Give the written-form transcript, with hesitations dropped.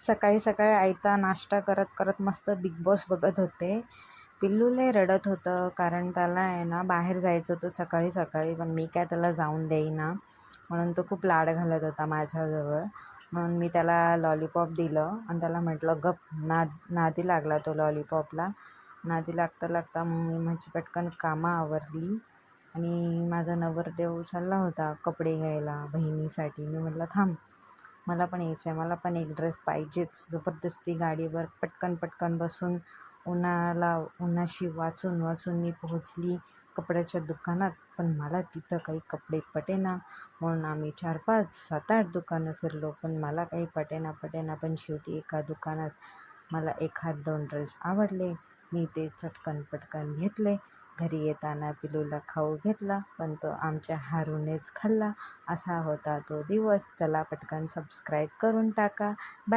सकाळी सकाळी आयता नाश्ता करत करत मस्त बिग बॉस बघत होते. पिल्लू लय रडत होतं कारण त्याला आहे ना बाहेर जायचं होतं सकाळी सकाळी, पण मी काय त्याला जाऊन देईना. म्हणून तो खूप लाड घालत होता माझ्याजवळ. म्हणून मी त्याला लॉलीपॉप दिलं आणि त्याला म्हटलं गप. नादी लागला तो लॉलीपॉपला. नादी लागता लागता मी माझी पटकन कामं आवरली आणि माझा नवरदेव चालला होता कपडे घ्यायला बहिणीसाठी. मी म्हटलं थांब, मला पण यायचं आहे, मला पण एक ड्रेस पाहिजेच. जबरदस्ती गाडीवर पटकन पटकन बसून उन्हाशी वाचून वाचून मी पोहोचली कपड्याच्या दुकानात. पण मला तिथं काही कपडे पटेना. म्हणून आम्ही 4-5 7-8 दुकानं फिरलो, पण मला काही पटेना. पण शेवटी एका दुकानात मला 1-2 ड्रेस आवडले. मी ते चटकन पटकन घेतले. घरी येताना पिलूला खाऊ घेतला, पण तो आमच्या हारूनेच खाल्ला. असा होता तो दिवस. चला पटकन सबस्क्राईब करून टाका. बाय.